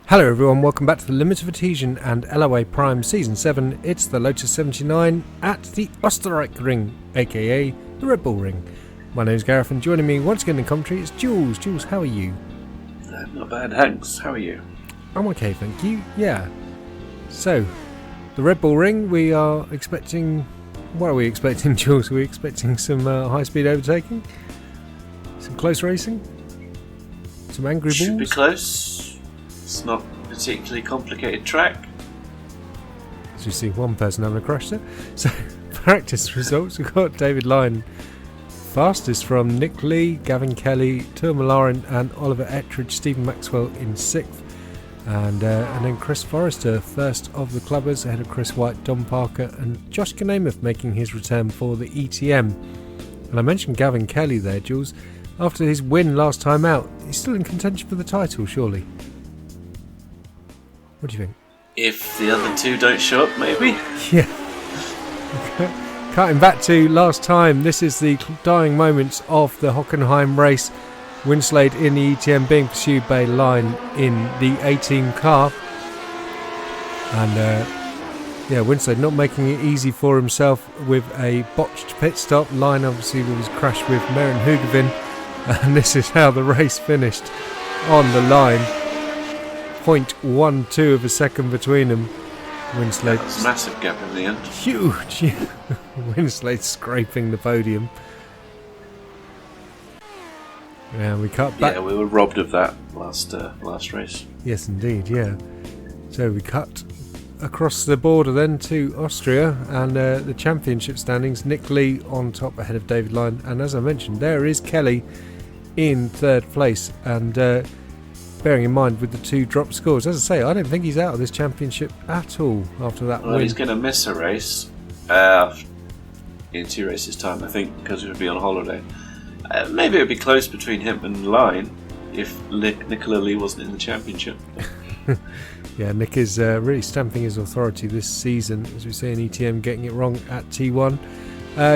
Hello everyone, welcome back to the Limit of Adhesion and LoA Prime Season 7. It's the Lotus 79 at the Österreichring, aka the Red Bull Ring. My name's Gareth and joining me once again in commentary is Jools. Jools, how are you? Not bad, thanks. How are you? I'm okay, thank you. Yeah. So, the Red Bull Ring, we are expecting... What are we expecting, Jools? Are we expecting some high-speed overtaking? Some close racing? Some angry balls? Should be close. It's not a particularly complicated track. As you see, one person having a crash there. So, practice results, we've got David Lyne fastest from Nick Lee, Gavin Kelly, Tuama Lauren and Oliver Ettridge, Stephen Maxwell in 6th. And then Chris Forrester, first of the clubbers, ahead of Chris Wight, Dom Parker and Josh Gnamuth making his return for the ETM. And I mentioned Gavin Kelly there, Jules. After his win last time out, he's still in contention for the title, surely. What do you think? If the other two don't show up, maybe? Yeah. Cutting back to last time, this is the dying moments of the Hockenheim race. Winslade in the ETM being pursued by Lyne in the A-team car. And Winslade not making it easy for himself with a botched pit stop. Lyne obviously with his crash with Meren Hoogeveen. And this is how the race finished on the line. 0.12 of a second between them. Winslade. That's a massive gap in the end. Huge. Winslade scraping the podium. Yeah, we cut back. Yeah, we were robbed of that last race. Yes, indeed. Yeah. So we cut across the border then to Austria and the championship standings. Nick Lee on top ahead of David Lyne, and as I mentioned, there is Kelly in 3rd place. And bearing in mind with the 2 drop scores, as I say, I don't think he's out of this championship at all after that win. He's going to miss a race in 2 races' time, I think, because he would be on holiday. Maybe it would be close between him and Lyne if Nicola Lee wasn't in the championship. Yeah, Nick is really stamping his authority this season, as we say in ETM, getting it wrong at T1.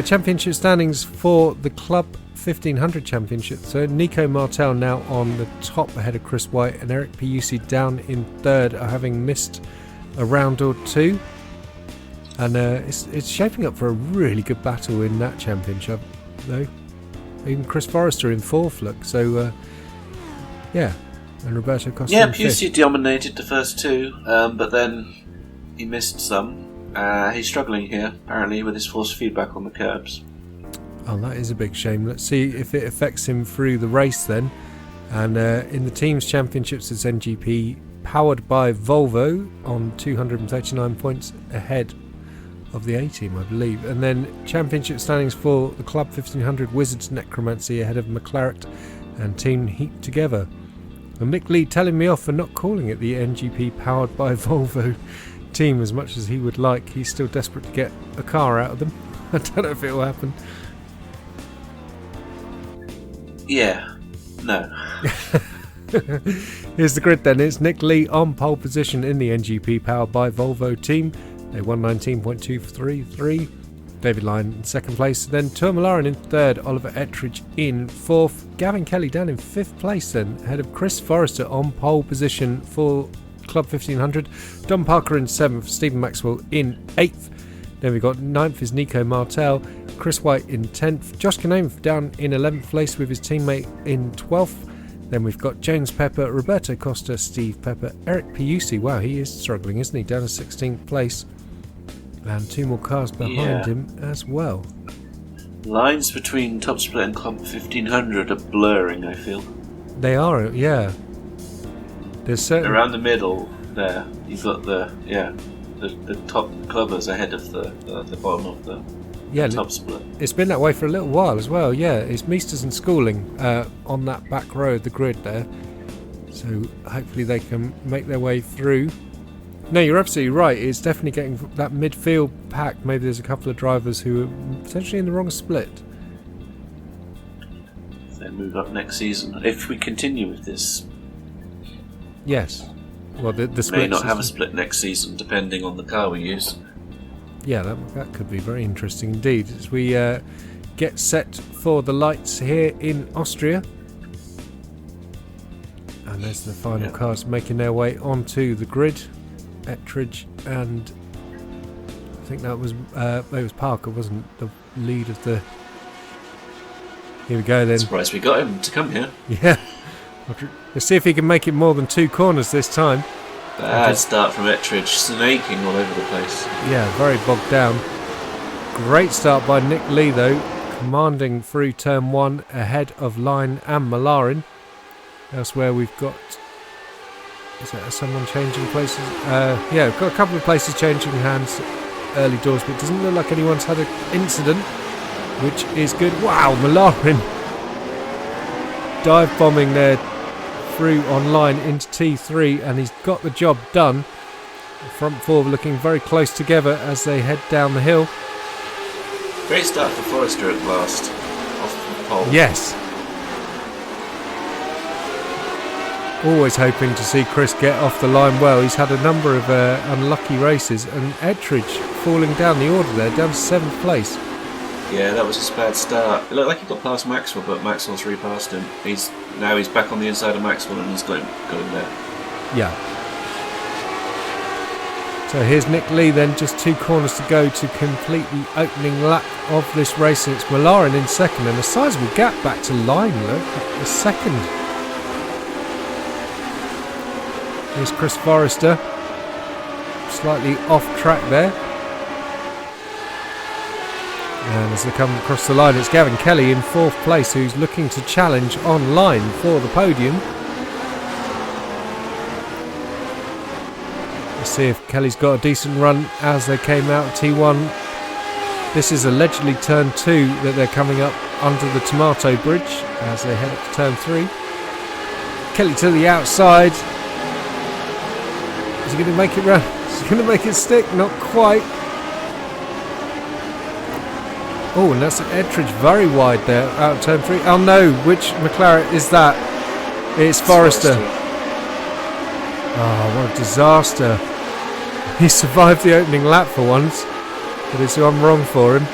Championship standings for the Club 1500 Championship. So Nico Martel now on the top ahead of Chris Wight, and Erik Piussi down in 3rd, having missed a round or 2. And it's shaping up for a really good battle in that championship, though. Even Chris Forrester in 4th, look. So, and Roberto Costa. Yeah, Piussi dominated the first 2, but then he missed some. He's struggling here, apparently, with his force feedback on the kerbs. Oh, that is a big shame. Let's see if it affects him through the race then. And in the Teams Championships, it's NGP powered by Volvo on 239 points ahead of the A-team, I believe. And then championship standings for the Club 1500 Wizards Necromancy ahead of McLaren and Team Heat Together. And Nick Lee telling me off for not calling it the NGP powered by Volvo team as much as he would like. He's still desperate to get a car out of them. I don't know if it will happen. Yeah, no. Here's the grid then. It's Nick Lee on pole position in the NGP powered by Volvo team. They won 19.233. David Lyne in 2nd place. Then Tuama Lauren in 3rd. Oliver Ettridge in 4th. Gavin Kelly down in 5th place then, ahead of Chris Forrester on pole position for Club 1500. Dom Parker in 7th. Stephen Maxwell in 8th. Then we've got 9th is Nico Martel. Chris Wight in 10th. Josh Gnamuth down in 11th place with his teammate in 12th. Then we've got James Pepper, Roberto Costa, Steve Pepper, Erik Piussi. Wow, he is struggling, isn't he? Down to 16th place. And 2 more cars behind him as well. Lines between Top Split and Club 1500 are blurring, I feel. They are, yeah. There's certain... Around the middle there, you've got the top clubbers ahead of the bottom of the Top Split. It's been that way for a little while as well, yeah. It's Meesters and Schooling on that back row of the grid there. So hopefully they can make their way through. No, you're absolutely right. It's definitely getting that midfield pack. Maybe there's a couple of drivers who are potentially in the wrong split. They move up next season. If we continue with this. Yes. Well, the split may not have a split next season, depending on the car we use. Yeah, that could be very interesting indeed. As we get set for the lights here in Austria. And there's the final cars making their way onto the grid. Ettridge and I think that was it was Parker, wasn't the lead of the... Here we go then. Surprised we got him to come here. Yeah. Let's see if he can make it more than 2 corners this time. Bad start from Ettridge, snaking all over the place. Yeah, very bogged down. Great start by Nick Lee though, commanding through turn 1 ahead of Lyne and Malarin. Elsewhere we've got... Is there someone changing places? Yeah, we've got a couple of places changing hands early doors, but it doesn't look like anyone's had an incident, which is good. Wow, Malarin dive bombing there through online into T3, and he's got the job done. The front 4 looking very close together as they head down the hill. Great start for Forrester at last, off the pole. Yes. Always hoping to see Chris get off the line well. He's had a number of unlucky races, and Ettridge falling down the order there, down to 7th place. Yeah, that was a bad start. It looked like he got past Maxwell, but Maxwell's repassed him. He's back on the inside of Maxwell, and he's got him there. Yeah. So here's Nick Lee then, just 2 corners to go to complete the opening lap of this race. And it's Malarin in second, and a sizable gap back to Lyne, look, the second. Here's Chris Forrester, slightly off track there. And as they come across the line, it's Gavin Kelly in 4th place, who's looking to challenge on Lyne for the podium. Let's see if Kelly's got a decent run as they came out of T1. This is allegedly turn 2 that they're coming up under the Tomato Bridge as they head up to turn 3. Kelly to the outside. Is he going to make it run? Is he going to make it stick? Not quite. Oh, and that's Ettridge very wide there out of turn 3. Oh no, which McLaren is that? It's Forrester. Oh, what a disaster. He survived the opening lap for once, but it's gone wrong for him.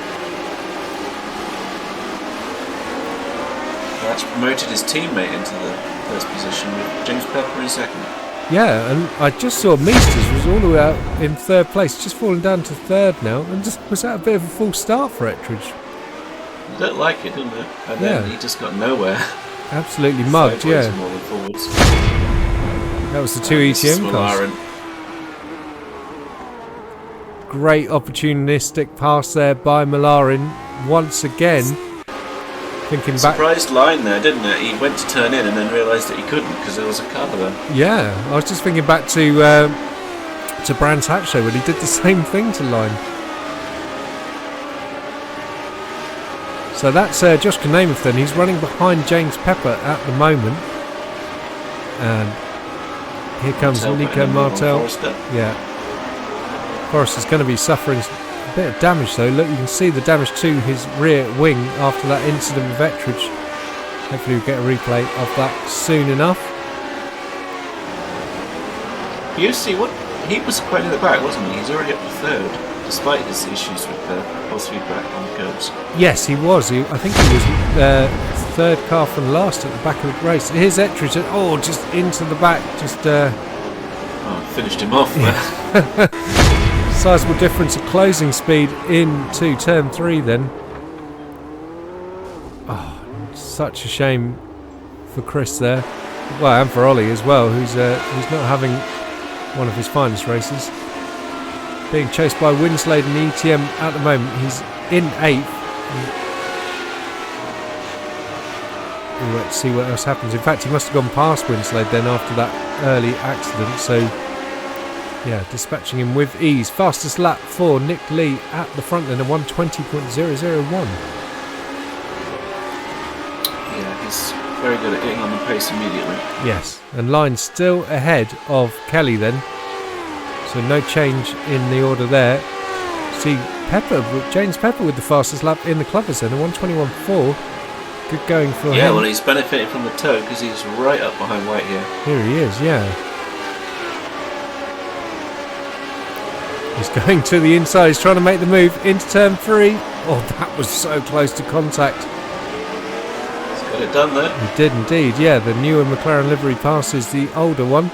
That's promoted his teammate into the first position with James Pepper in second. Yeah, and I just saw Meesters was all the way out in 3rd place, just falling down to 3rd now, and just was that a bit of a full start for Ettridge? It looked like it, didn't it? And then he just got nowhere. Absolutely mugged, yeah. More than forwards. That was the 2 ETM cars. Great opportunistic pass there by Malarin once again. Thinking back, surprised Lyne there, didn't it? He went to turn in and then realised that he couldn't because there was a car there. Yeah, I was just thinking back to Brands Hatch Show when he did the same thing to Lyne. So that's Josh Kanamuth then. He's running behind James Pepper at the moment. And here comes Nico Martel. Yeah. Forrester's going to be suffering a bit of damage though. Look, you can see the damage to his rear wing after that incident with Ettridge. Hopefully we'll get a replay of that soon enough. Piussi, he was quite in the back, wasn't he? He's already up to 3rd, despite his issues with pulse feedback on the kerbs. Yes, he was. I think he was 3rd car from last at the back of the race. Here's Ettridge. Just into the back. Finished him off there. Sizable difference of closing speed into turn 3 then. Oh, such a shame for Chris there. Well, and for Ollie as well, who's not having one of his finest races. Being chased by Winslade and ETM at the moment. He's in 8th. We'll wait to see what else happens. In fact, he must have gone past Winslade then after that early accident. So, yeah, dispatching him with ease. Fastest lap for Nick Lee at the front then, a 1:20.001. Yeah, he's very good at getting on the pace immediately. Yes, and Lyne still ahead of Kelly then. So no change in the order there. See James Pepper with the fastest lap in the Clovers then, a 1:21.4. Good going for him. Yeah, well he's benefiting from the tow because he's right up behind Wight here. Here he is, yeah. He's going to the inside, he's trying to make the move into turn 3. Oh, that was so close to contact. He's got Got it done there. He did indeed, yeah. The newer McLaren livery passes the older one.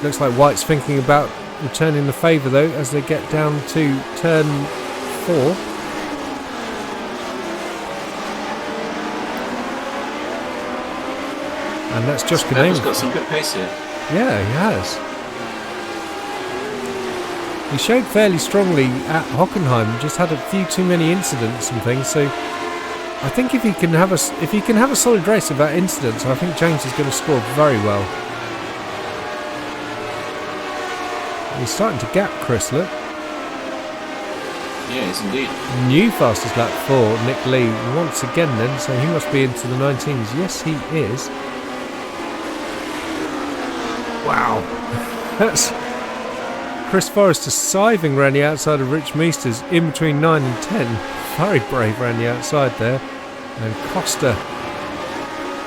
Looks like Wight's thinking about returning the favour though as they get down to turn 4. And that's just Pepper's got some good pace here. Yeah, he has. He showed fairly strongly at Hockenheim, just had a few too many incidents and things, so I think if he can have a solid race without incidents, I think James is going to score very well. He's starting to gap Chris, look. Yeah, he's indeed. New fastest lap for Nick Lee once again then, so he must be into the 19s. Yes, he is. Wow. That's Chris Forrester scything around the outside of Rich Meesters in between 9 and 10. Very brave around the outside there. And Costa,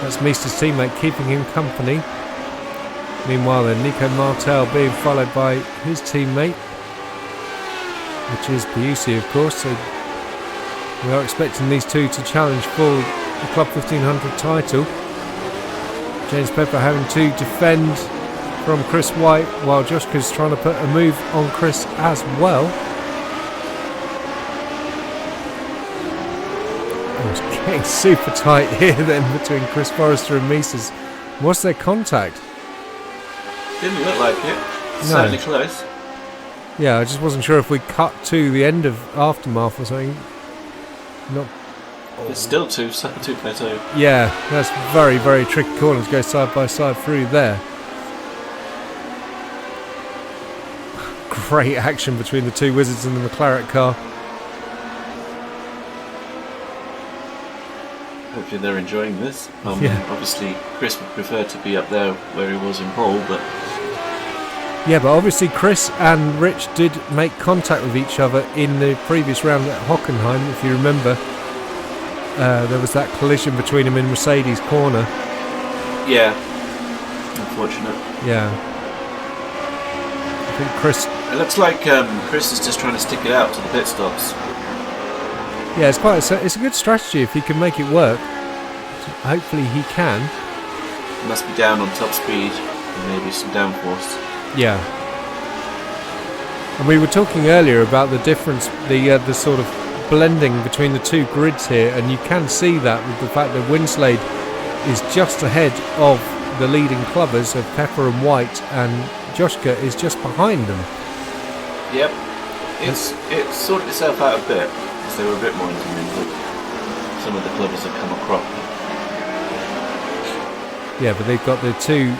that's Meesters' teammate, keeping him company. Meanwhile then, Nico Martel being followed by his teammate, which is Piussi of course, so we are expecting these two to challenge for the Club 1500 title. James Pepper having to defend from Chris Wight while Joshka's trying to put a move on Chris as well. Oh, it's getting super tight here then between Chris Forrester and Meesters. What's their contact? Didn't look like it. Certainly close. Yeah, I just wasn't sure if we cut to the end of Aftermath or something. Not. It's still two plateau. Yeah, that's very, very tricky corners. Go side by side through there. Great action between the two wizards in the McLaren car. Hopefully they're enjoying this. Yeah. Obviously, Chris would prefer to be up there where he was in pole, but... Yeah, but obviously Chris and Rich did make contact with each other in the previous round at Hockenheim, if you remember. There was that collision between them in Mercedes' corner. Yeah. Unfortunate. Yeah. I think Chris... It looks like Chris is just trying to stick it out to the pit stops. Yeah, it's a good strategy if he can make it work. Hopefully he can. He must be down on top speed and maybe some downforce. Yeah. And we were talking earlier about the difference, the sort of blending between the two grids here, and you can see that with the fact that Winslade is just ahead of the leading clubbers of Pepper and Wight, and Joshka is just behind them. Yep. It's sorted itself out a bit, because they were a bit more intermingled. Some of the clubbers have come across. Yeah, but they've got the two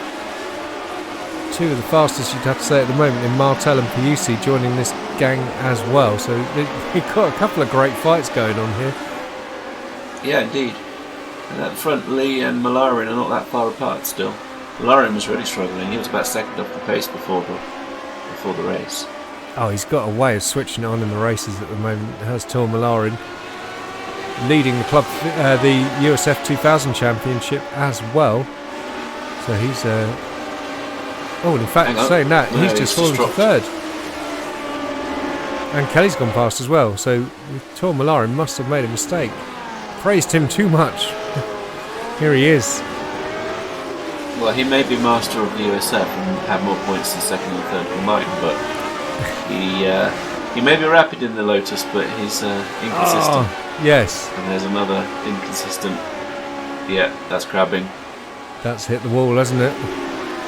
of the fastest, you'd have to say at the moment, in Martel and Piussi joining this gang as well. So we've got a couple of great fights going on here. Yeah, indeed. And at the front, Lee and Malarian are not that far apart still. Malarian was really struggling. He was about second off the pace before the race. Oh, he's got a way of switching it on in the races at the moment. Has Tor Malarian leading the club, the USF 2000 Championship as well. So he's oh, in fact, saying that, he's just fallen to third. And Kelly's gone past as well, so Tor Malarian must have made a mistake. Praised him too much. Here he is. Well, he may be master of the USF and have more points than second and third from mine, but he may be rapid in the Lotus, but he's inconsistent. Oh, yes. And there's another inconsistent. Yeah, that's crabbing. That's hit the wall, hasn't it?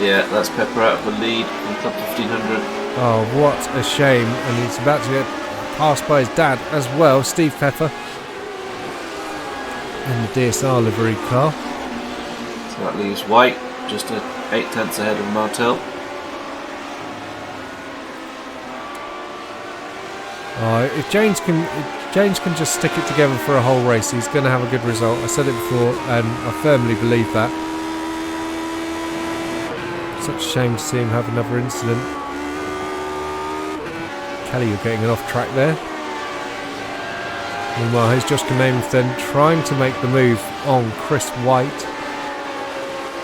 Yeah, that's Pepper out of the lead in Club 1500. Oh, what a shame. And he's about to get passed by his dad as well, Steve Pepper. In the DSR livery car. So that leaves Wight just 8 tenths ahead of Martel. If James can just stick it together for a whole race, he's going to have a good result. I said it before, and I firmly believe that. Such a shame to see him have another incident. Kelly, you're getting an off track there. Meanwhile, here's Josh Kamenth then trying to make the move on Chris Wight,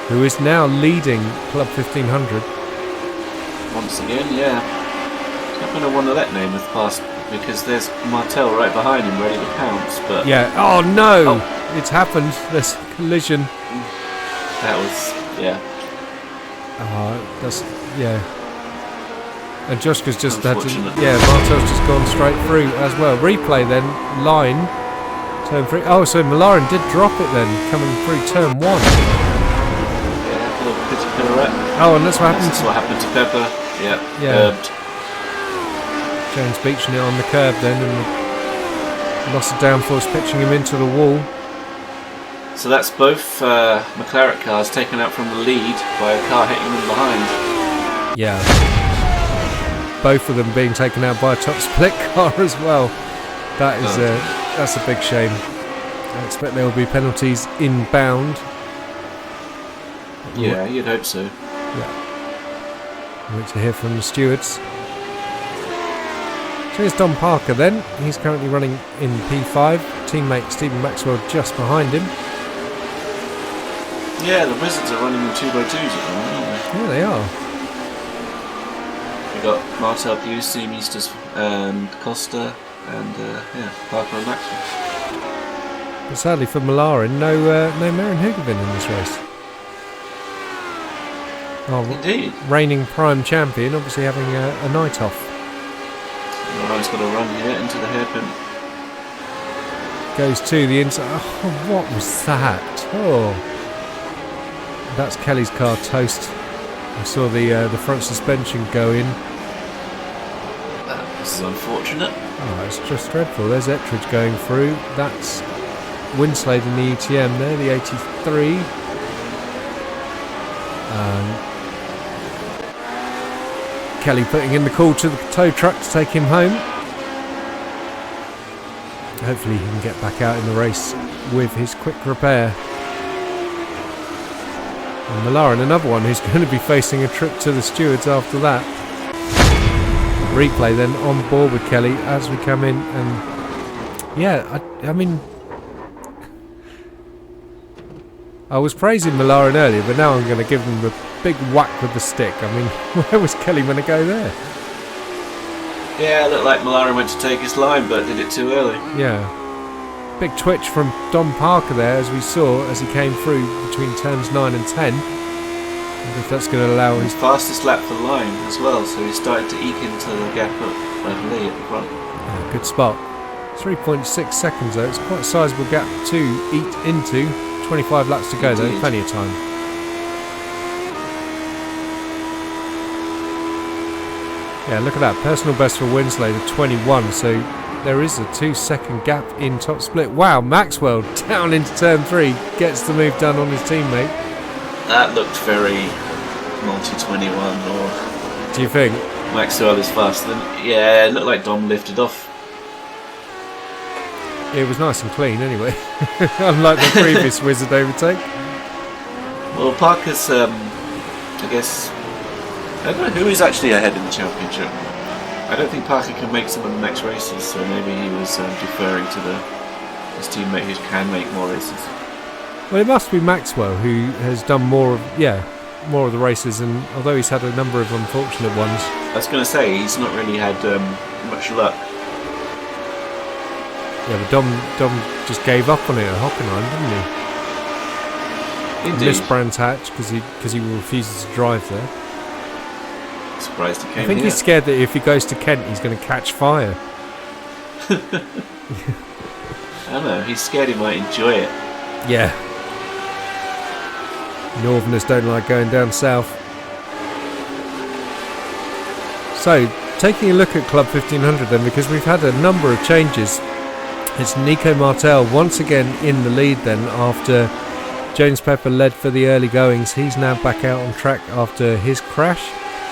who is now leading Club 1500. Once again, yeah. He's not going to want to let Namath pass because there's Martel right behind him ready to pounce. But yeah. Oh no! it's happened. There's a collision. That was, yeah. That's, yeah. And Joshka's just had to, Unfortunate. yeah, Martel's just gone straight through as well. Replay then, Lyne, turn 3. Oh, so Malarin did drop it then, coming through turn 1. Yeah, a little bit of pirouette. Oh, and that's what happened That's to what happened to Pepper. Yeah, Yeah. curbed. James beaching it on the curb then, and loss of downforce pitching him into the wall. So that's both McLaren cars taken out from the lead by a car hitting them behind. Yeah. Both of them being taken out by a top split car as well. That is that's a big shame. I expect there will be penalties inbound. Yeah, you'd hope so. Yeah. Wait to hear from the stewards. So here's Don Parker then. He's currently running in P5. Teammate Stephen Maxwell just behind him. Yeah, the Wizards are running in 2x2s at the moment, aren't Yeah, they are. they? We've got Martel, Piussi, Meesters, and Costa, and Parker and Maxwell. But sadly for Malarin, no Marin Hoogeveen in this race. Oh, Indeed. reigning prime champion, obviously having a night off. Ryan's got a run here into the hairpin. Goes to the inside. Oh, what was that? Oh, that's Kelly's car toast. I saw the front suspension go in. This is unfortunate. Oh, it's just dreadful. There's Ettridge going through. That's Winslade in the ETM there, the 83. Kelly putting in the call to the tow truck to take him home. Hopefully he can get back out in the race with his quick repair. And Malarin, another one who's going to be facing a trip to the stewards after that. Replay then on board with Kelly as we come in, and yeah, I mean, I was praising Malarin earlier, but now I'm going to give him a big whack with the stick. I mean, where was Kelly going to go there? Yeah, it looked like Malarin went to take his line, but did it too early. Yeah. Big twitch from Don Parker there, as we saw as he came through between turns 9 and 10. And if that's going to allow His fastest lap for Lyne as well, so he started to eke into the gap at Lee at the front. Yeah, good spot. 3.6 seconds though, it's quite a sizable gap to eat into. 25 laps to go though, Indeed. plenty of time. Yeah, look at that, personal best for Winslade of 21, so there is a 2-second gap in top split. Wow, Maxwell down into turn 3, gets the move done on his teammate. That looked very multi-21, or Do you think? Maxwell is faster than... Yeah, it looked like Dom lifted off. It was nice and clean anyway, unlike the previous Wizard overtake. Well, Parker's, I guess... I don't know who is actually ahead in the championship. I don't think Parker can make some of the next races, so maybe he was deferring to his teammate who can make more races. Well, it must be Maxwell who has done more of the races, and although he's had a number of unfortunate ones. I was going to say, he's not really had much luck. Yeah, but Dom just gave up on it at Hockenheim, didn't he? Indeed. Missed Brands Hatch because he refuses to drive there. Surprised he came I think here. he's scared that if he goes to Kent, he's going to catch fire. I don't know, he's scared he might enjoy it. Yeah. Northerners don't like going down south. So, taking a look at Club 1500 then, because we've had a number of changes. It's Nico Martel once again in the lead then after James Pepper led for the early goings. He's now back out on track after his crash.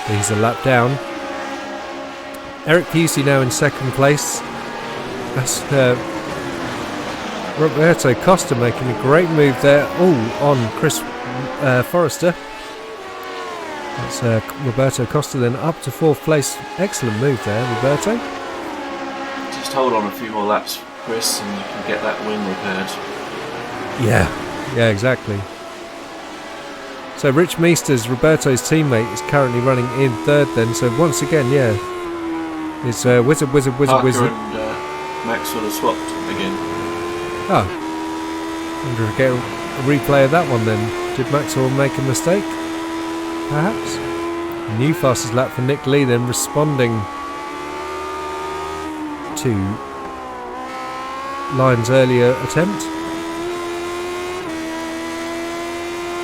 He's a lap down. Erik Piussi now in second place. That's Roberto Costa making a great move there. On Chris Forrester. That's Roberto Costa then up to fourth place. Excellent move there, Roberto. Just hold on a few more laps, Chris, and you can get that wing repaired. Yeah, exactly. So Rich Meesters, Roberto's teammate, is currently running in third then. So once again, it's Wizard. Parker and Maxwell are swapped again. Oh, Wonder if we get a replay of that one then. Did Maxwell make a mistake? Perhaps? New fastest lap for Nick Lee then, responding to Lyne's earlier attempt.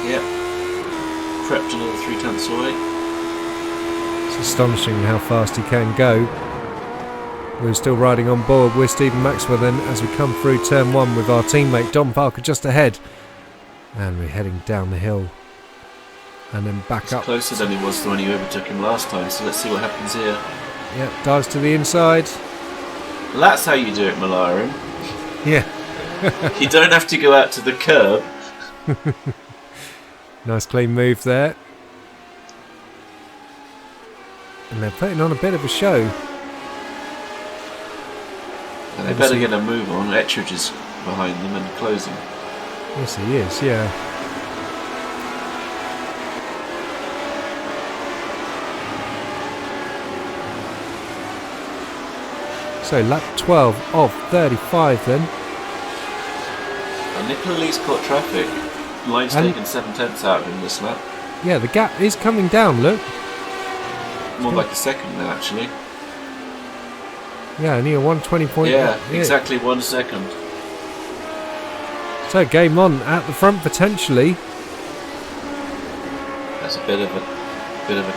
Yep. Crept another 3/10 away. It's astonishing how fast he can go. We're still riding on board with Stephen Maxwell then as we come through turn 1 with our teammate Don Parker just ahead. And we're heading down the hill. And then back up. Closer than he was when you overtook him last time, so let's see what happens here. Yep, dives to the inside. Well, that's how you do it, Malarum. Yeah. You don't have to go out to the curb. Nice clean move there. And they're putting on a bit of a show. And they better get a move on. Ettridge is behind them and closing. Yes, he is, yeah. So lap 12 of 35 then. And Nicola Lee's caught traffic. Lyne's taken 7/10 out of him this lap. Yeah, the gap is coming down, look. More like a second now, actually. Yeah, only a 120. Yeah, exactly 1 second. So game on at the front potentially. That's a bit of a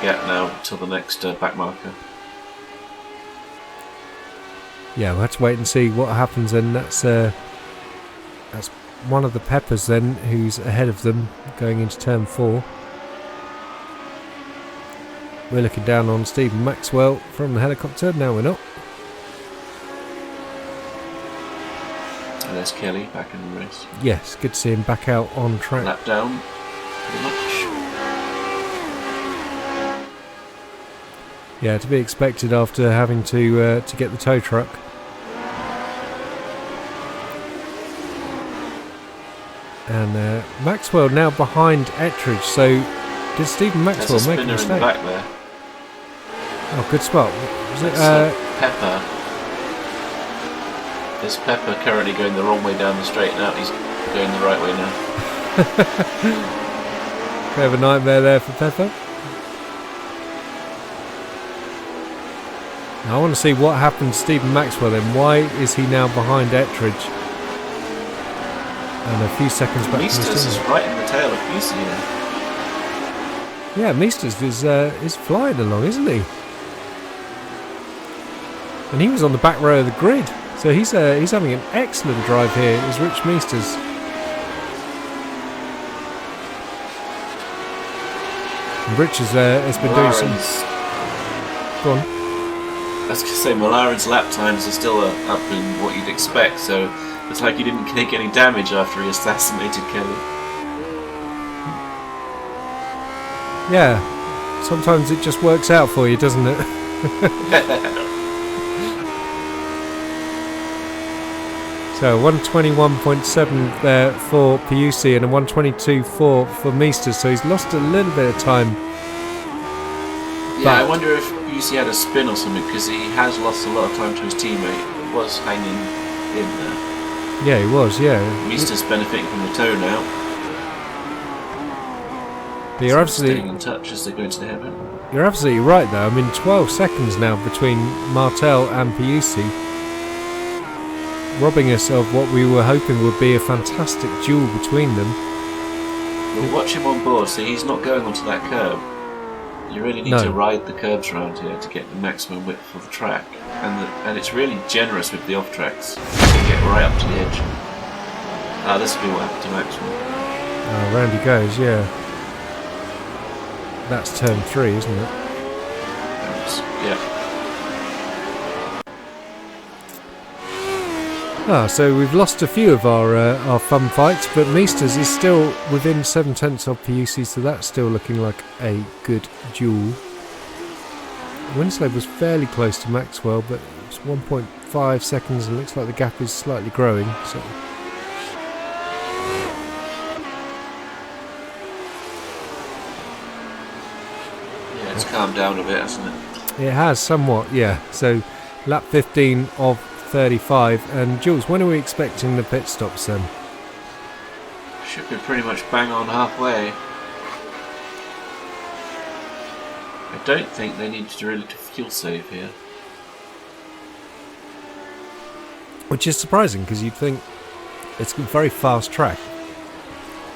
gap now till the next back marker. Yeah, we'll have to wait and see what happens, and that's one of the Peppers then who's ahead of them going into turn 4. We're looking down on Stephen Maxwell from the helicopter. Now we're not. And there's Kelly back in the race. Yes, good to see him back out on track. Lap down, pretty much. Yeah, to be expected after having to get the tow truck. And Maxwell now behind Ettridge. So did Stephen Maxwell make a mistake? In the back there. Oh, good spot. Was it Pepper? There's Pepper currently going the wrong way down the straight now. He's going the right way now. Bit of a nightmare there for Pepper. Now I want to see what happened to Stephen Maxwell then. Why is he now behind Ettridge? And a few seconds back. Meesters is right in the tail of Piussi here. Yeah, Meesters is flying along, isn't he? And he was on the back row of the grid, so he's having an excellent drive here. Is Rich Meesters? And Rich has been doing some. Go on. I was going to say, Malaren's lap times are still up in what you'd expect, so it's like he didn't take any damage after he assassinated Kelly. Yeah, sometimes it just works out for you, doesn't it? So 121.7 there for Piussi and a 122.4 for Meesters, so he's lost a little bit of time. Yeah, I wonder if Piussi had a spin or something, because he has lost a lot of time to his teammate. It was hanging in there. Yeah, he was, yeah. Meesters benefiting from the tow now. But you're absolutely staying in touch as they go into the hairpin. You're absolutely right though. I mean 12 seconds now between Martel and Piussi, robbing us of what we were hoping would be a fantastic duel between them. We'll watch him on board, so he's not going onto that curb. You really need to ride the curbs around here to get the maximum width for the track, and it's really generous with the off tracks. You get right up to the edge. This will be what happened to Maxwell. Round he goes, yeah. That's turn 3, isn't it? Yeah. So we've lost a few of our fun fights, but Meesters is still within 7/10 of Piussi, so that's still looking like a good duel. Winslow was fairly close to Maxwell, but it's 1.5 seconds and it looks like the gap is slightly growing. So yeah, it's calmed down a bit, hasn't it? it has somewhat, yeah. So lap 15 of 35. And Jools, when are we expecting the pit stops then? Should be pretty much bang on halfway. I don't think they need to really fuel save here. Which is surprising because you'd think it's a very fast track.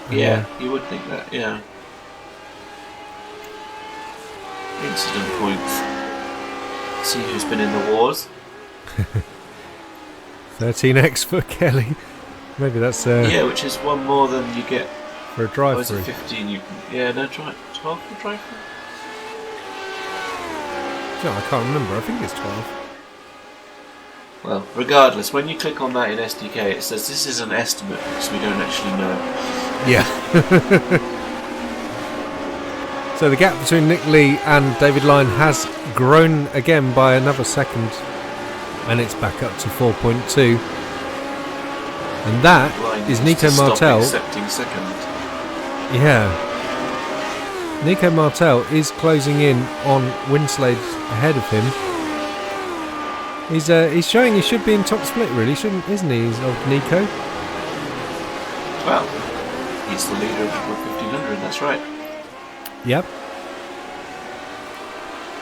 Yeah, you would think that, yeah. Incident points. See who's been in the wars. 13x for Kelly. Maybe that's yeah, which is one more than you get for a drive through. 15 you can, yeah, no, 12 for drive through. No, I can't remember. I think it's 12. Well, regardless, when you click on that in SDK, it says this is an estimate because we don't actually know. Yeah. So the gap between Nick Lee and David Lyne has grown again by another second, and it's back up to 4.2. And that Lyne is needs Nico to stop Martel. accepting second. Yeah. Nico Martel is closing in on Winslade ahead of him. He's showing he should be in top split, really, isn't he? He's old Nico. Well, he's the leader of the 1500. That's right. Yep.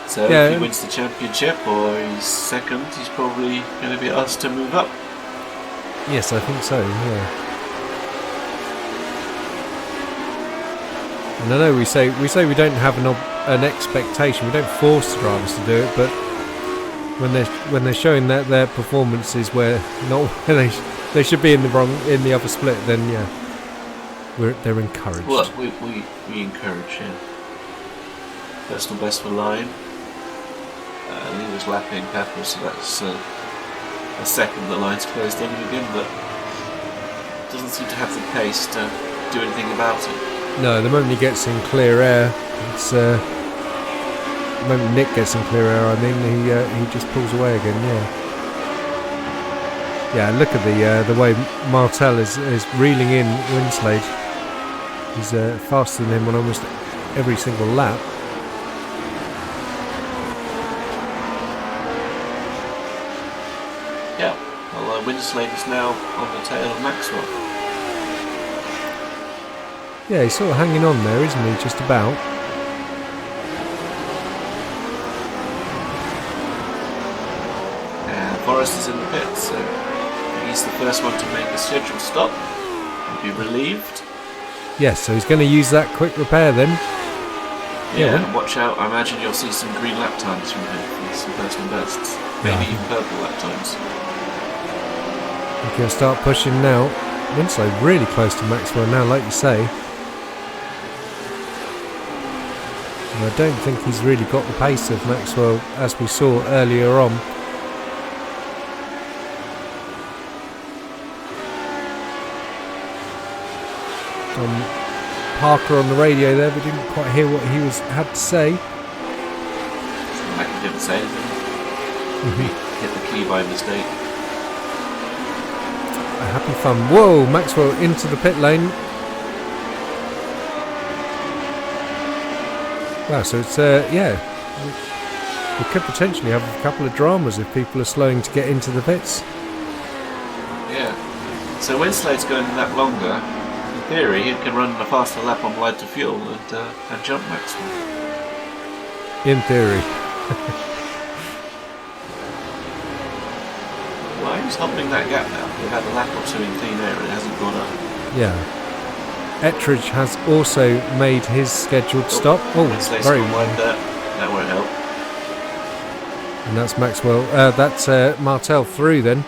So yeah, if he wins the championship or he's second, he's probably going to be asked to move up. Yes, I think so. Yeah. And I know we say we don't have an expectation. We don't force the drivers to do it, but when they're showing that their performances where not where they should be in the other split, then yeah, they're encouraged. Well, we encourage him. Personal best for Lyne. He was lapping Pepper, so that's a second that Lyne's closed on him again, but doesn't seem to have the pace to do anything about it. No, the moment he gets in clear air, it's the moment Nick gets in clear air, I mean, he just pulls away again. Yeah. Yeah, look at the way Martel is reeling in Winslade. He's faster than him on almost every single lap. Yeah, well, Winslade is now on the tail of Maxwell. Yeah, he's sort of hanging on there, isn't he? Just about. And Forrester's in the pit, so he's the first one to make a scheduled stop. He'll be relieved. Yes, so he's going to use that quick repair then. Yeah, and watch out. I imagine you'll see some green lap times from him for some personal bests. Maybe even purple lap times. He's going to start pushing now. Winslade really close to Maxwell now, like you say. And I don't think he's really got the pace of Maxwell as we saw earlier on. Parker on the radio there, but didn't quite hear what he had to say. Like he didn't say anything. Hit the key by mistake. A happy fun. Whoa, Maxwell into the pit lane. Wow, so it's yeah, we could potentially have a couple of dramas if people are slowing to get into the pits. Yeah. So Winslade's going that longer. In theory, he can run a faster lap on lighter fuel and jump Maxwell. In theory. Well, he's holding that gap now. We've had a lap or two in clean air and it hasn't gone up. Yeah. Ettridge has also made his scheduled stop. Oh, very wide there. That won't help. And that's Maxwell. That's Martel through then.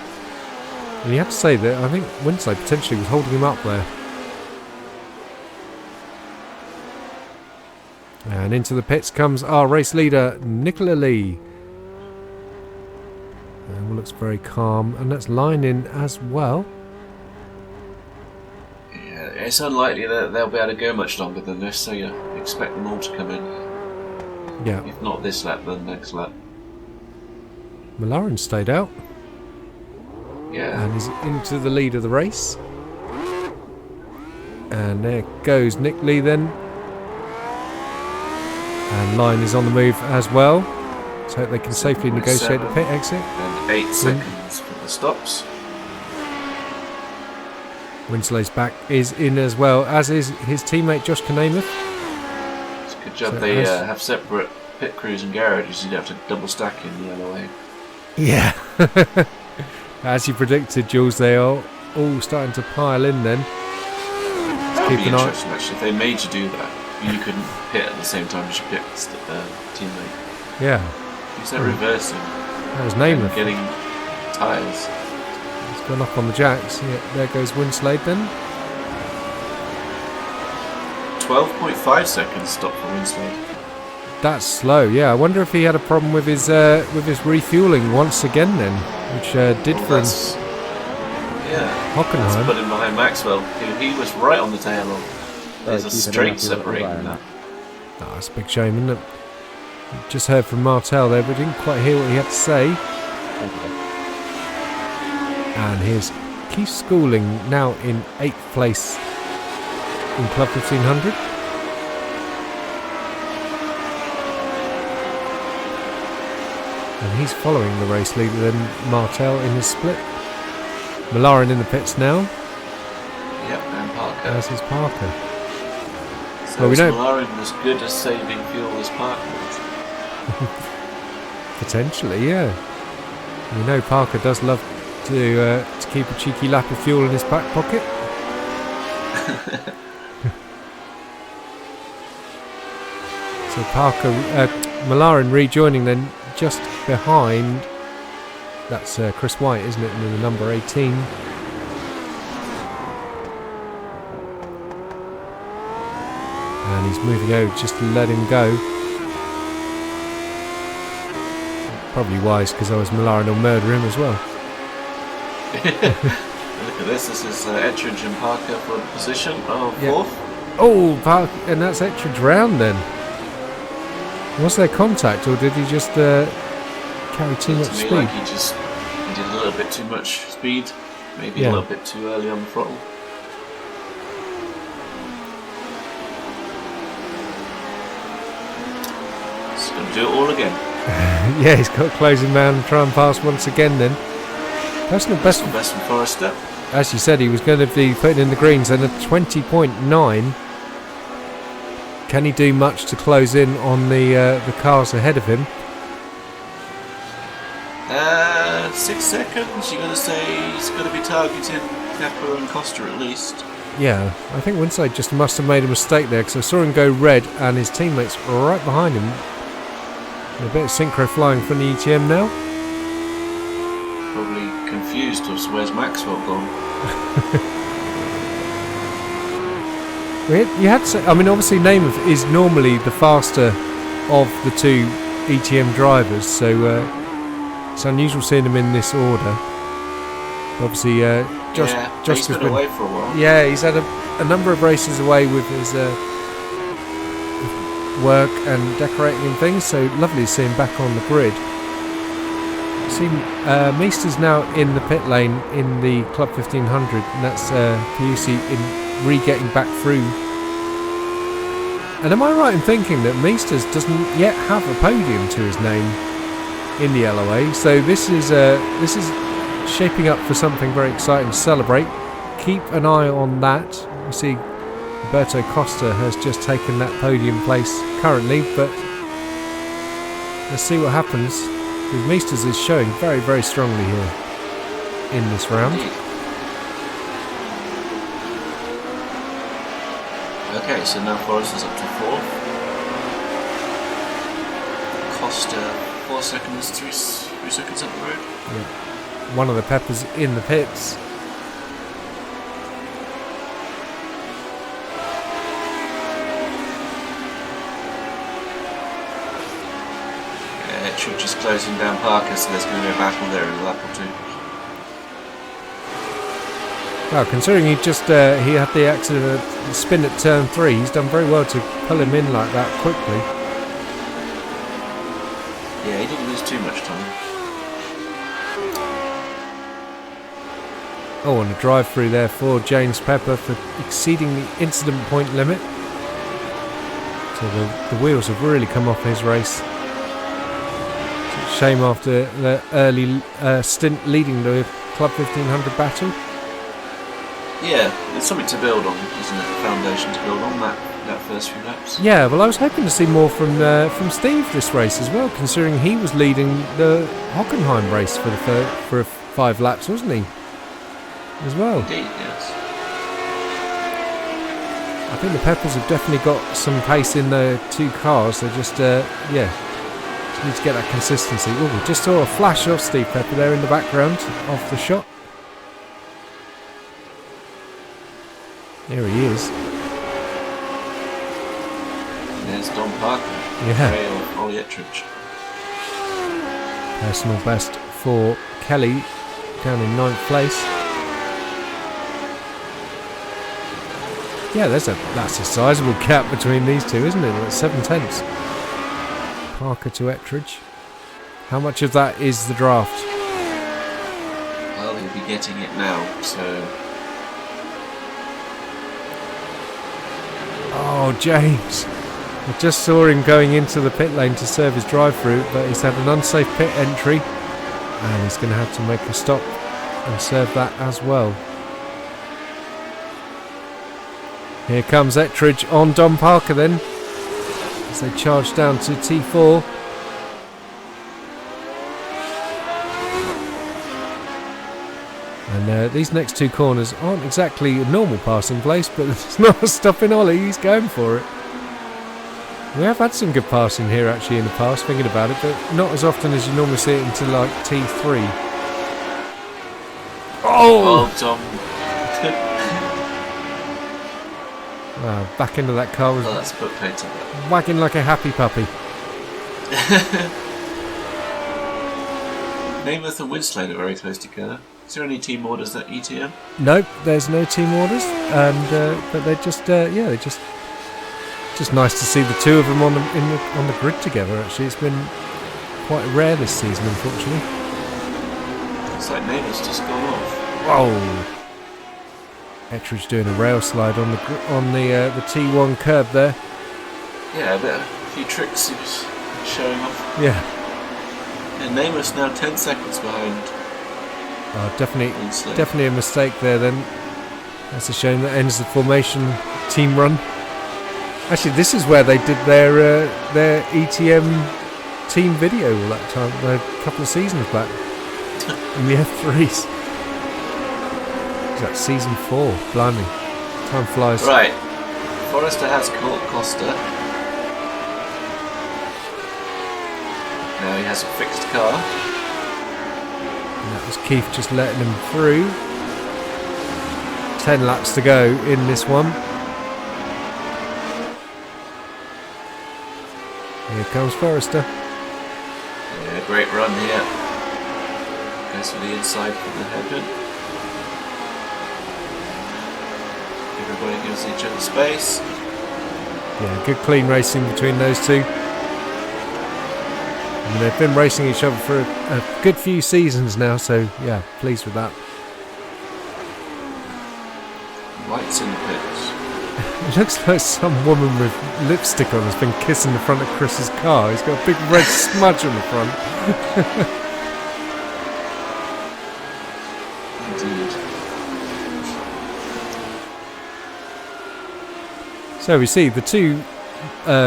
And you have to say that I think Winslade potentially was holding him up there. And into the pits comes our race leader, Nicola Lee. And looks very calm. And that's Lyne in as well. Yeah, it's unlikely that they'll be able to go much longer than this, so you expect them all to come in. Yeah. If not this lap, then next lap. Malaren stayed out. Yeah. And is into the lead of the race. And there goes Nick Lee then. And Lyne is on the move as well. So they can safely negotiate the pit exit. And 8 seconds for the stops. Winslay's back is in as well, as is his teammate Josh Kanamath. It's a good job they have separate pit crews and garages. You'd have to double stack in the LoA. Yeah. As you predicted, Jools, they are all starting to pile in then. That would be interesting, actually, if they made you do that. You couldn't pit at the same time as your pit teammate. Yeah. Because they're reversing. That was Namath. Getting tyres. He's gone up on the jacks. Yeah, there goes Winslade then. 12.5 seconds stop for Winslade. That's slow, yeah. I wonder if he had a problem with his refuelling once again then, which did for him. Yeah. Hockenheim. That's put him behind Maxwell. He was right on the tail of. There's a straight separating that. Oh, that's a big shame, isn't it? Just heard from Martel there, but didn't quite hear what he had to say. And here's Keith Schooling now in 8th place in Club 1500. And he's following the race leader then, Martel in his split. Malaren in the pits now. Yep, and Parker. As is Parker. So well, we know Malaren as good as saving fuel as Parker is? Potentially, yeah. We know Parker does love to keep a cheeky lap of fuel in his back pocket. So Parker, Malaren rejoining then just behind. That's Chris Wight, isn't it? In the number 18. And he's moving over just to let him go. Probably wise, because I was Malaren will murder him as well. Look at this. This is Ettridge and Parker for the position of 4th. Oh, Parker, and that's Ettridge round then. Was there contact, or did he just carry too much speed? Like he did a little bit too much speed, maybe a little bit too early on the throttle. He's going to do it all again. Yeah, he's got closing man and try and pass once again then. Personal best from Forrester. As you said, he was going to be putting in the greens, and a 20.9. Can he do much to close in on the cars ahead of him? 6 seconds. You're going to say he's going to be targeting Pepper and Costa at least. Yeah, I think Winslade just must have made a mistake there, because I saw him go red and his teammates were right behind him. A bit of synchro flying from the ETM now. Probably confused as where's Maxwell gone. You had to say, I mean, obviously Namath is normally the faster of the two ETM drivers, so it's unusual seeing him in this order. Obviously, Josh he's been away for a while. Yeah, he's had a number of races away with his work and decorating and things, so lovely to see him back on the grid. See, Meester's now in the pit lane in the Club 1500, and that's Piussi in re-getting back through. And am I right in thinking that Meester's doesn't yet have a podium to his name in the LoA? So this is shaping up for something very exciting to celebrate. Keep an eye on that. You see, Roberto Costa has just taken that podium place currently, but let's see what happens. Because Meesters is showing very, very strongly here in this round. Okay, so now Forrester's up to 4th. Costa 4 seconds, 3 seconds up the road. Yeah. One of the Peppers in the pits. Ettridge is closing down Parker, so there's going to be a battle there in a lap or 2. Well, considering he just he had the accident spin at turn 3, he's done very well to pull him in like that quickly. Yeah, he didn't lose too much time. Oh, and a drive through there for James Pepper for exceeding the incident point limit. So the wheels have really come off his race. Shame after the early stint leading the Club 1500 battle. Yeah, it's something to build on, isn't it? A foundation to build on that first few laps. Yeah, well, I was hoping to see more from Steve this race as well, considering he was leading the Hockenheim race for 5 laps, wasn't he? As well. Indeed, yes. I think the Peppers have definitely got some pace in the 2 cars. They just just need to get that consistency. Oh, we just saw a flash of Steve Pepper there in the background off the shot. There he is. There's Don Parker. Yeah. Ollie Ettridge. Personal best for Kelly down in 9th place. Yeah, that's a sizable gap between these two, isn't it? That's 7 tenths. Parker to Ettridge. How much of that is the draft? Well, he'll be getting it now, so... Oh, James. I just saw him going into the pit lane to serve his drive-through, but he's had an unsafe pit entry, and he's going to have to make a stop and serve that as well. Here comes Ettridge on Don Parker then, as they charge down to T4. And these next 2 corners aren't exactly a normal passing place, but it's not stopping Ollie, he's going for it. We have had some good passing here actually in the past, thinking about it, but not as often as you normally see it into like T3. Oh! Tom. Wow, back into that car was That's book painted. wagging like a happy puppy. Namath and Winslade are very close together. Is there any team orders at ETM? Nope, there's no team orders, and but they're just they're just nice to see the 2 of them on the grid together. Actually, it's been quite rare this season, unfortunately. It's like Namath's just gone off. Whoa! Ettridge doing a rail slide on the T1 curb there. Yeah, a few tricks he was showing off. Yeah. And Namath's now 10 seconds behind. Definitely a mistake there then. That's a shame. That ends the formation team run. Actually, this is where they did their ETM team video all that time, a couple of seasons back. In the F3s. Is that season 4? Blimey. Time flies. Right. Forrester has caught Costa. Now he has a fixed car. And that was Keith just letting him through. 10 laps to go in this one. Here comes Forrester. Yeah, great run here. Goes for the inside from the headman. Everybody gives each other space. Yeah, good clean racing between those 2. I mean, they've been racing each other for a good few seasons now, so yeah, pleased with that. Wight's in the pits. It looks like some woman with lipstick on has been kissing the front of Chris's car. He's got a big red smudge on the front. Indeed. So we see the 2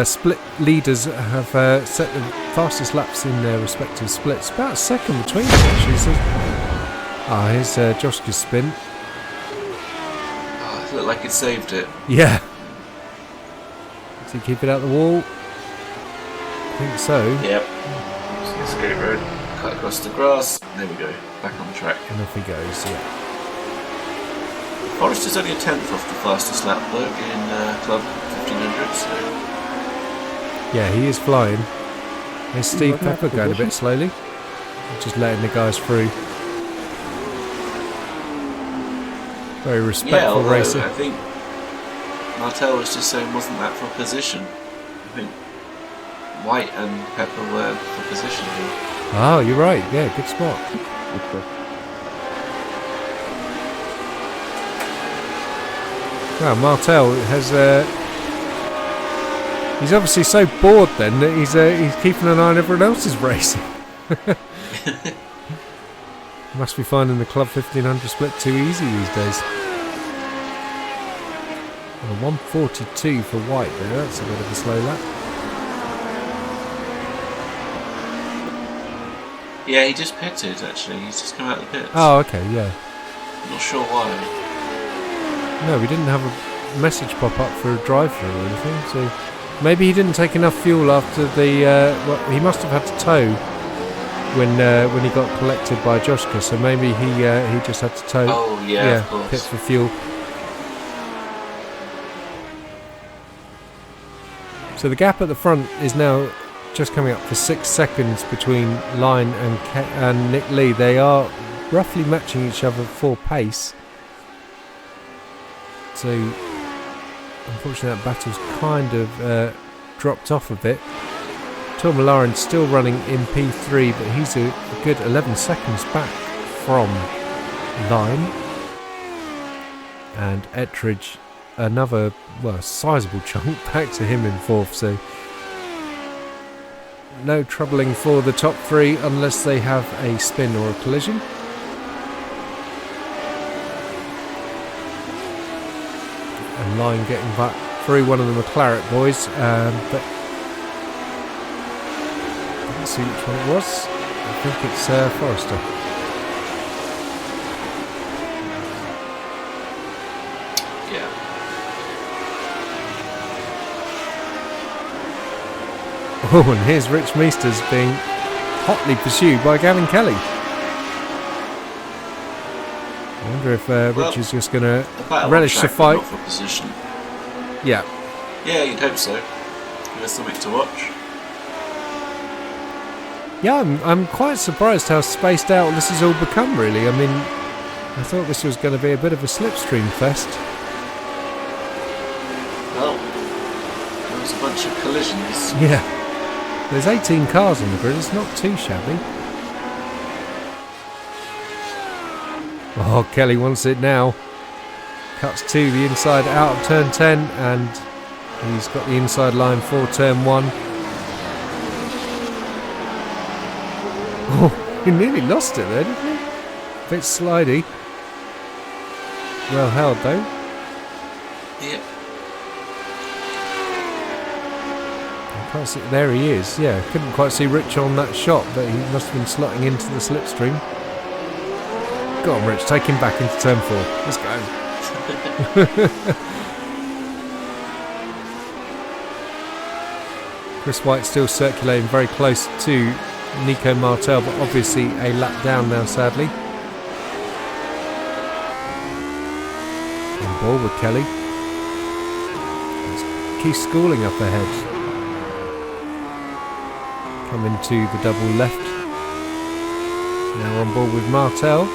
split leaders have set the fastest laps in their respective splits. About a second between them actually. So, here's Josh's spin. Oh, it looked like it saved it. Yeah. Does he keep it out the wall? I think so. Yep. Straight road. Cut across the grass. There we go. Back on track. And off he goes, yeah. Forrester's only a 10th off the fastest lap though in Club 1500, so... Yeah, he is flying. There's Steve Pepper going a bit slowly. Just letting the guys through. Very respectful racer. I think Martel was just saying wasn't that for position. I think Wight and Pepper were for position here. Oh, you're right. Yeah, good spot. Well, Martel has... he's obviously so bored then that he's keeping an eye on everyone else's racing. Must be finding the Club 1500 split too easy these days. And a 1:42 for Wight there. That's a bit of a slow lap. Yeah, he just pitted actually. He's just come out of the pits. Oh, okay, yeah. Not sure why. No, we didn't have a message pop up for a drive-through or anything, so maybe he didn't take enough fuel after the. Well, he must have had to tow when he got collected by Joshka, so maybe he just had to tow. Oh yeah, of course. Pit for fuel. So the gap at the front is now just coming up for 6 seconds between Lyne and Nick Lee. They are roughly matching each other for pace. So unfortunately that battle's kind of dropped off a bit. Tourmalin still running in P3, but he's a good 11 seconds back from Lyne. And Ettridge, another, well, sizable chunk back to him in 4th, so no troubling for the top 3 unless they have a spin or a collision. And Lyne getting back through one of the McLaren boys, but let's see which one it was. I think it's Forrester. Yeah. Oh, and here's Rich Meesters being hotly pursued by Gavin Kelly. I wonder if Rich is just going to relish the fight. For position. Yeah. Yeah, you'd hope so. Give us something to watch. Yeah, I'm quite surprised how spaced out this has all become, really. I mean, I thought this was going to be a bit of a slipstream fest. Well, there was a bunch of collisions. Yeah. There's 18 cars on the grid, it's not too shabby. Oh, Kelly wants it now. Cuts to the inside out of turn 10, and he's got the inside line for turn 1. Oh, he nearly lost it there, didn't he? A bit slidey. Well held though. Yep. I can't see. There he is. Yeah, couldn't quite see Rich on that shot, but he must have been slotting into the slipstream. Go on, Rich, take him back into turn 4. Let's go. Chris White still circulating very close to Nico Martel, but obviously a lap down now, sadly. On board with Kelly. There's Keith Schooling up ahead. Coming to the double left. Now on board with Martel.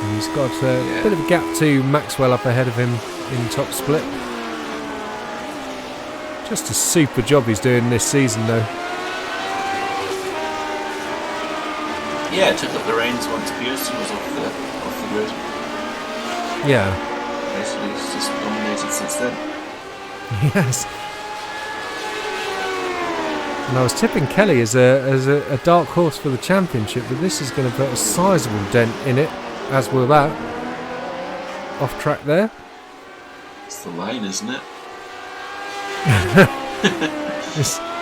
And he's got a bit of a gap to Maxwell up ahead of him in top split. Just a super job he's doing this season, though. Yeah, took up the reins once Piussi was off the grid. Yeah. Basically, he's just dominated since then. Yes. And I was tipping Kelly as a dark horse for the championship, but this is going to put a sizable dent in it, as will that. Off track there. It's the line, isn't it?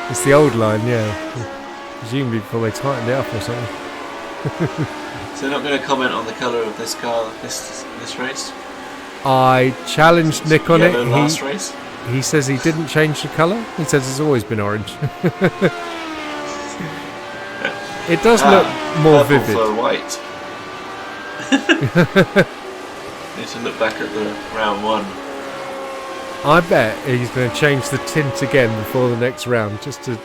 it's the old line, yeah. Presumably before they tightened it up or something. So you're not going to comment on the colour of this car this race? I challenged Nick on it. Last race? He says he didn't change the colour. He says it's always been orange. It does look more vivid. For white. Need to look back at the round 1. I bet he's going to change the tint again before the next round, just to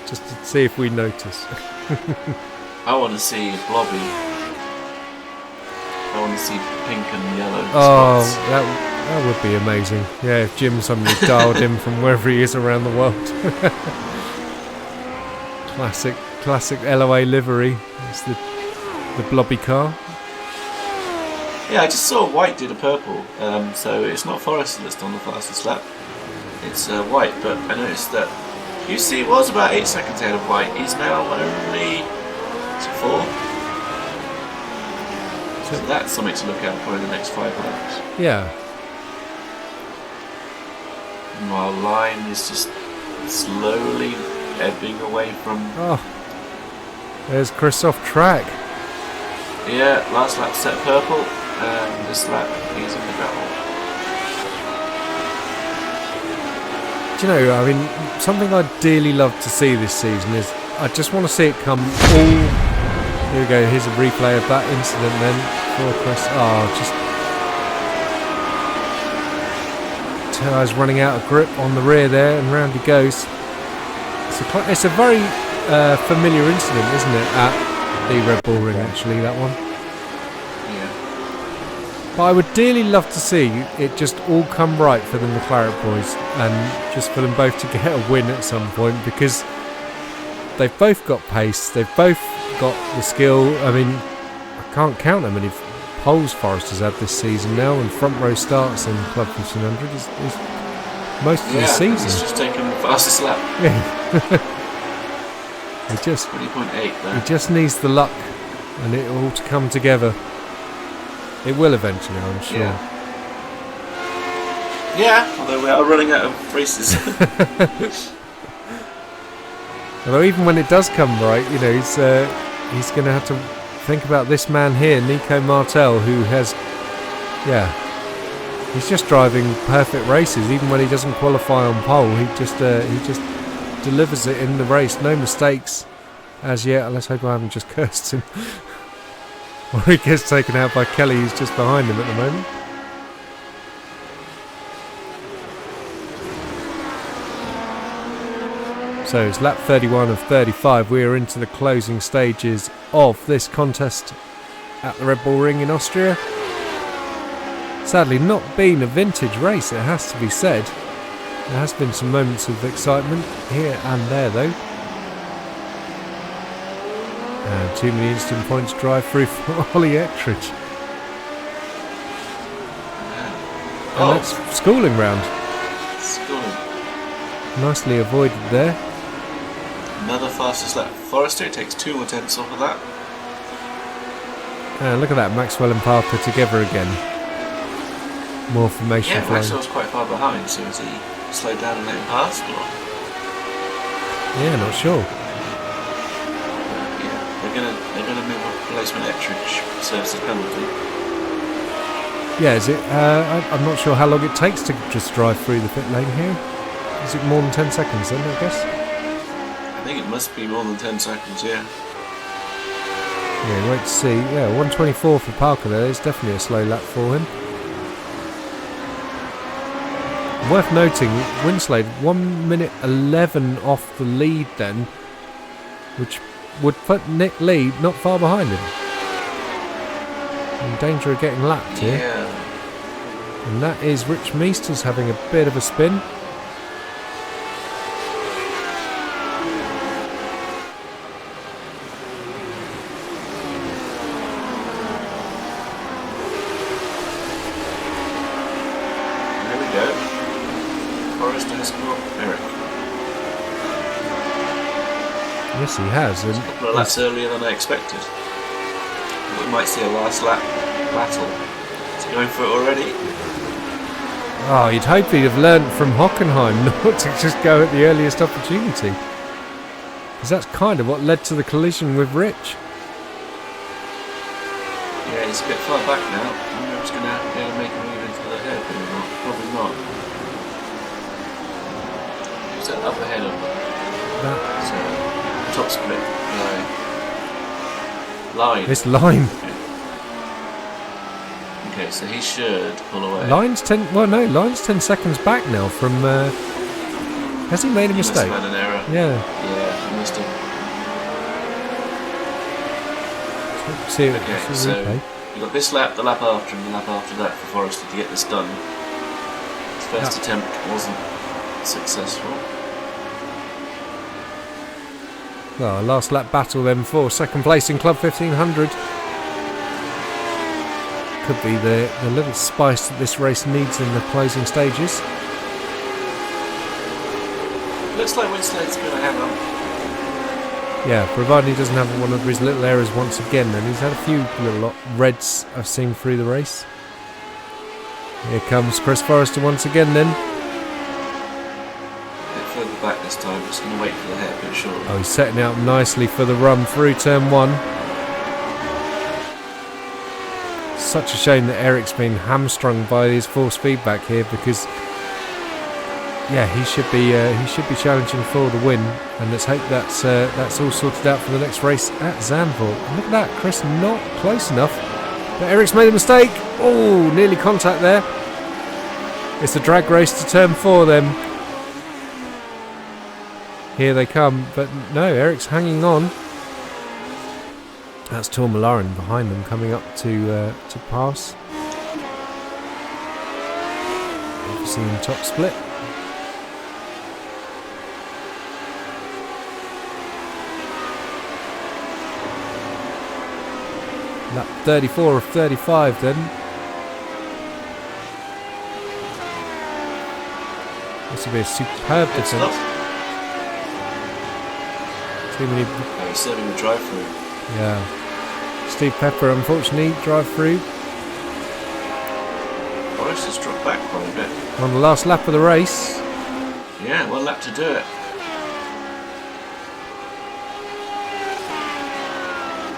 see if we notice. I want to see blobby. I want to see pink and yellow spots. spots. That would be amazing. Yeah, if Jim suddenly dialed in from wherever he is around the world. Classic LoA livery. It's the blobby car. Yeah, I just saw Wight did a purple, so it's not Forrester that's done the fastest lap. It's Wight, but I noticed that Piussi was about 8 seconds ahead of Wight. He's now only 4. So So that's something to look out for in the next 5 laps. yeah. While Lyne is just slowly ebbing away from... Oh, there's Chris off track. Yeah, last lap set purple, and this lap he's in the gravel. Do you know, I mean, something I'd dearly love to see this season is I just want to see it come all... Here we go, here's a replay of that incident then for Chris. Oh, just... Tyres running out of grip on the rear there, and round he goes. It's a very familiar incident, isn't it, at the Red Bull Ring, actually, that one. Yeah. But I would dearly love to see it just all come right for the McLaren boys, and just for them both to get a win at some point, because they've both got pace, they've both got the skill. I mean, I can't count how many poles Forrester's had this season now, and front row starts in Club 1500 is most of the season. He's just taken the fastest lap. Yeah. He just 20.8 there. He just needs the luck and it all to come together. It will eventually, I'm sure. Yeah, although we are running out of races. Although even when it does come right, you know, he's going to have to think about this man here, Nico Martel, who has, he's just driving perfect races. Even when he doesn't qualify on pole, he just delivers it in the race. No mistakes as yet. Let's hope I haven't just cursed him. Or he gets taken out by Kelly, who's just behind him at the moment. So it's lap 31 of 35. We are into the closing stages of this contest at the Red Bull Ring in Austria. Sadly not been a vintage race, it has to be said. There has been some moments of excitement here and there though. And too many instant points drive through for Ollie Ettridge. And that's schooling round. Schooling. Nicely avoided there. Another fastest lap for Forrester. It takes 2 more tenths off of that. And look at that, Maxwell and Parker together again. More formation Yeah, flowing. Maxwell's quite far behind, so is he slowed down and let him pass? Or? Yeah, not sure. They're gonna move on replacement Ettridge, serves the penalty. Yeah, is it? I'm not sure how long it takes to just drive through the pit lane here. Is it more than 10 seconds then, I guess? I think it must be more than 10 seconds, yeah. Yeah, wait to see. Yeah, 124 for Parker there. It's definitely a slow lap for him. Worth noting, Winslade 1 minute 11 off the lead then, which would put Nick Lee not far behind him. In danger of getting lapped here. Yeah. And that is Rich Meesters having a bit of a spin. There we go. Forrester has caught Erik. Yes, he has. And A couple of laps earlier than I expected. We might see a last lap battle. Is he going for it already? oh, you'd hope he'd have learnt from Hockenheim not to just go at the earliest opportunity. Because that's kind of what led to the collision with Rich. Yeah, he's a bit far back now. I wonder if he's going to be able to make a move into the hairpin or not. Probably not. Who's that up ahead of him? So, top split Lyne. It's Lyne. Okay, so he should pull away. Lyne's 10 seconds back now from... has he made a mistake? He must have had an error. Yeah. Yeah, he must have. See it. Okay, so you've got this lap, the lap after, and the lap after that for Forrester to get this done. His first attempt wasn't successful. Well, last lap battle then for second place in Club 1500. Could be the little spice that this race needs in the closing stages. Looks like Winslade's going to hang on. Yeah, provided he doesn't have one of his little errors once again, and he's had a few little reds I've seen through the race. Here comes Chris Forrester once again then. A bit further back this time, just going to wait for the hairpin short. Oh, he's setting out nicely for the run through turn 1. Such a shame that Erik's been hamstrung by his force feedback here, because yeah, he should be challenging for the win, and let's hope that's all sorted out for the next race at Zandvoort. And look at that, Chris not close enough, but Erik's made a mistake. Oh, nearly contact there. It's the drag race to turn 4 then. Here they come, but no, Erik's hanging on. That's Tourmalin behind them coming up to pass. Obviously in top split. Lap 34 of 35 then. This will be a superb defence. Too many. He's serving the drive-through. Yeah. Steve Pepper, unfortunately, drive-through. Forrester's dropped back quite a bit. On the last lap of the race. Yeah, 1 lap to do it.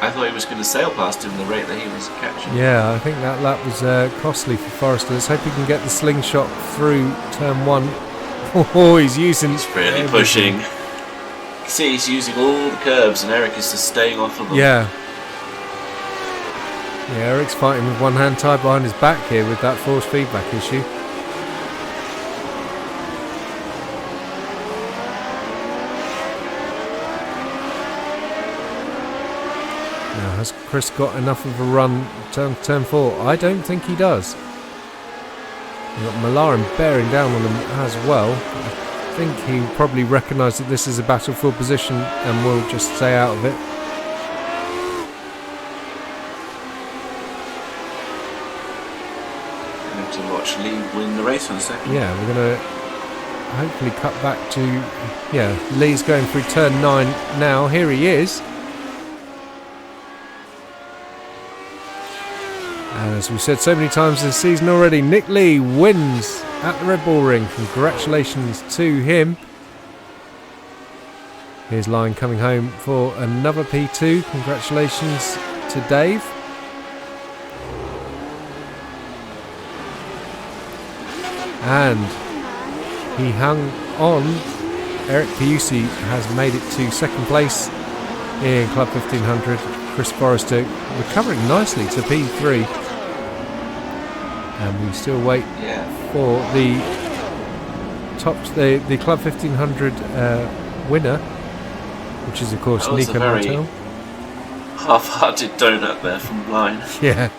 I thought he was going to sail past him the rate that he was catching. Yeah, I think that lap was costly for Forrester. Let's hope he can get the slingshot through turn 1. Oh, he's using... He's really everything. pushing. You see, he's using all the curbs, and Erik is just staying off of them. Yeah. Yeah, Erik's fighting with one hand tied behind his back here with that force feedback issue. Now, has Chris got enough of a run turn 4? I don't think he does. You've got Malarin bearing down on him as well. I think he probably recognised that this is a battle for position and will just stay out of it. Going to watch Lee win the race in a second. Yeah, we're going to hopefully cut back to... Yeah, Lee's going through turn 9 now. Here he is. And as we've said so many times this season already, Nick Lee wins at the Red Bull Ring. Congratulations to him. Here's Lyne coming home for another P2. Congratulations to Dave. And he hung on. Erik Piussi has made it to second place in Club 1500. Chris Forrester recovering nicely to P3. And we still wait for the Club 1500 winner, which is of course Nico Martel. Half-hearted donut there from Lyne. Yeah.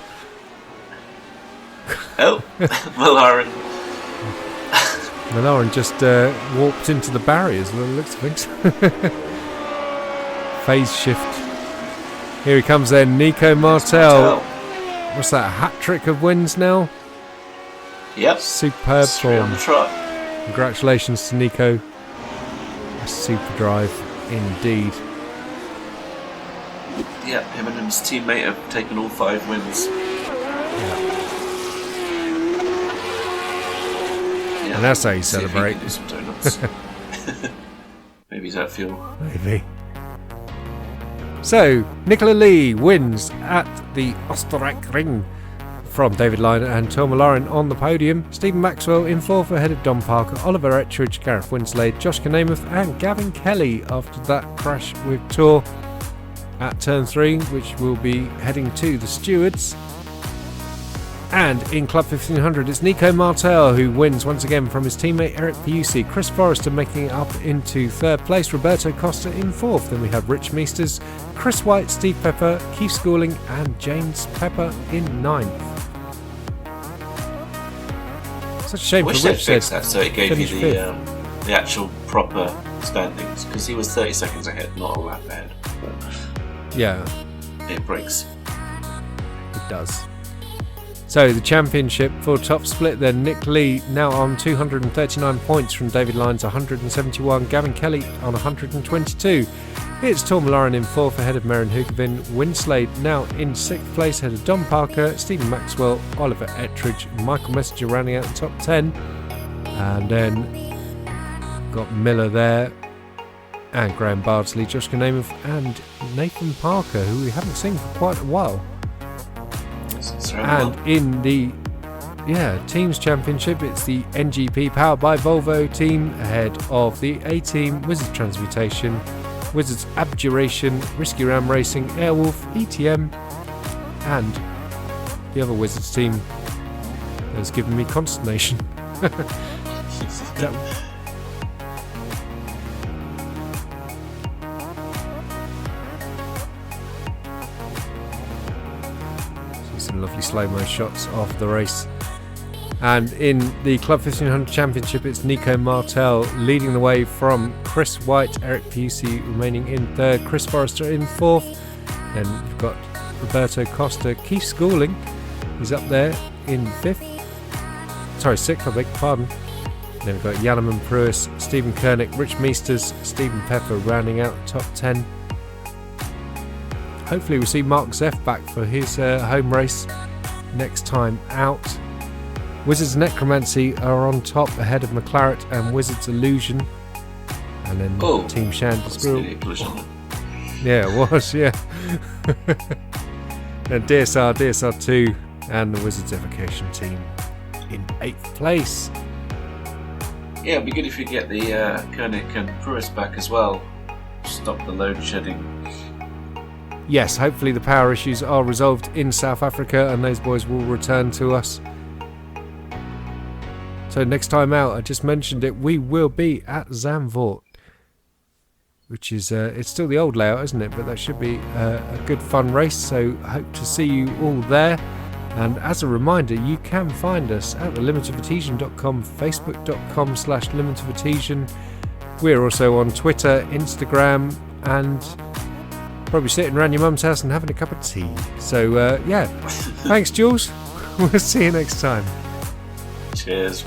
Oh, Malarin. Malarin just warped into the barriers by the looks of things. Phase shift. Here he comes then, Nico Martel. What's that, a hat-trick of wins now? Yep. Superb Straight form. on the trot. Congratulations to Nico. A super drive indeed. Yep, him and his teammate have taken all 5 wins. Yeah. Yeah. And that's how you celebrate. Do some donuts. Maybe he's out of fuel. Maybe. So, Nicola Lee wins at the Österreichring from David Lyne and Tourmalin on the podium. Stephen Maxwell in 4th ahead of Don Parker, Oliver Ettridge, Gareth Winslade, Josh Kanamuth and Gavin Kelly after that crash with Tour at turn 3, which will be heading to the stewards. And in Club 1500 it's Nico Martel who wins once again from his teammate Erik Piussi. Chris Forrester making it up into 3rd place, Roberto Costa in 4th. Then we have Rich Meesters, Chris Wight, Steve Pepper, Keith Schooling and James Pepper in 9th. Such a shame I wish for they'd Rich fixed that so it gave you fifth. the actual proper standings, because he was 30 seconds ahead, not a lap ahead. But Yeah, it breaks. it does. So the championship for top split then, Nick Lee now on 239 points from David Lyne's 171, Gavin Kelly on 122. It's Tourmalin in 4th ahead of Merrin Hoogeveen. Winslade now in 6th place ahead of Don Parker, Stephen Maxwell, Oliver Ettridge, Michael Messenger rounding out the top 10. And then got Miller there, and Graham Bardsley, Josh Namath, and Nathan Parker, who we haven't seen for quite a while. And in the Teams Championship, it's the NGP powered by Volvo team ahead of the A-Team, Wizards Transmutation, Wizards Abjuration, Risky Ram Racing, Airwolf, ETM, and the other Wizards team that has given me consternation. Some lovely slow-mo shots of the race. And in the Club 1500 Championship, it's Nico Martel leading the way from Chris Wight, Erik Piussi remaining in 3rd, Chris Forrester in 4th. Then we've got Roberto Costa, Keith Schooling, he's up there in 6th, I beg your pardon. Then we've got Janneman Pruis, Stephen Koenig, Rich Meesters, Stephen Pepper rounding out the top 10. Hopefully we'll see Mark Zeff back for his home race next time out. Wizards Necromancy are on top ahead of McLaren and Wizards Illusion. And then Team Shandy Yeah, it was, yeah. And DSR2 and the Wizards Evocation team in 8th place. Yeah, it'd be good if you get the Koenig and Pruis back as well. Stop the load shedding. Yes, hopefully the power issues are resolved in South Africa and those boys will return to us. So next time out, I just mentioned it, we will be at Zandvoort, which is, it's still the old layout, isn't it? But that should be a good fun race, so I hope to see you all there. And as a reminder, you can find us at thelimitofadhesion.com, facebook.com/limitofadhesion. We're also on Twitter, Instagram, and probably sitting around your mum's house and having a cup of tea. So, thanks, Jools. We'll see you next time. Cheers.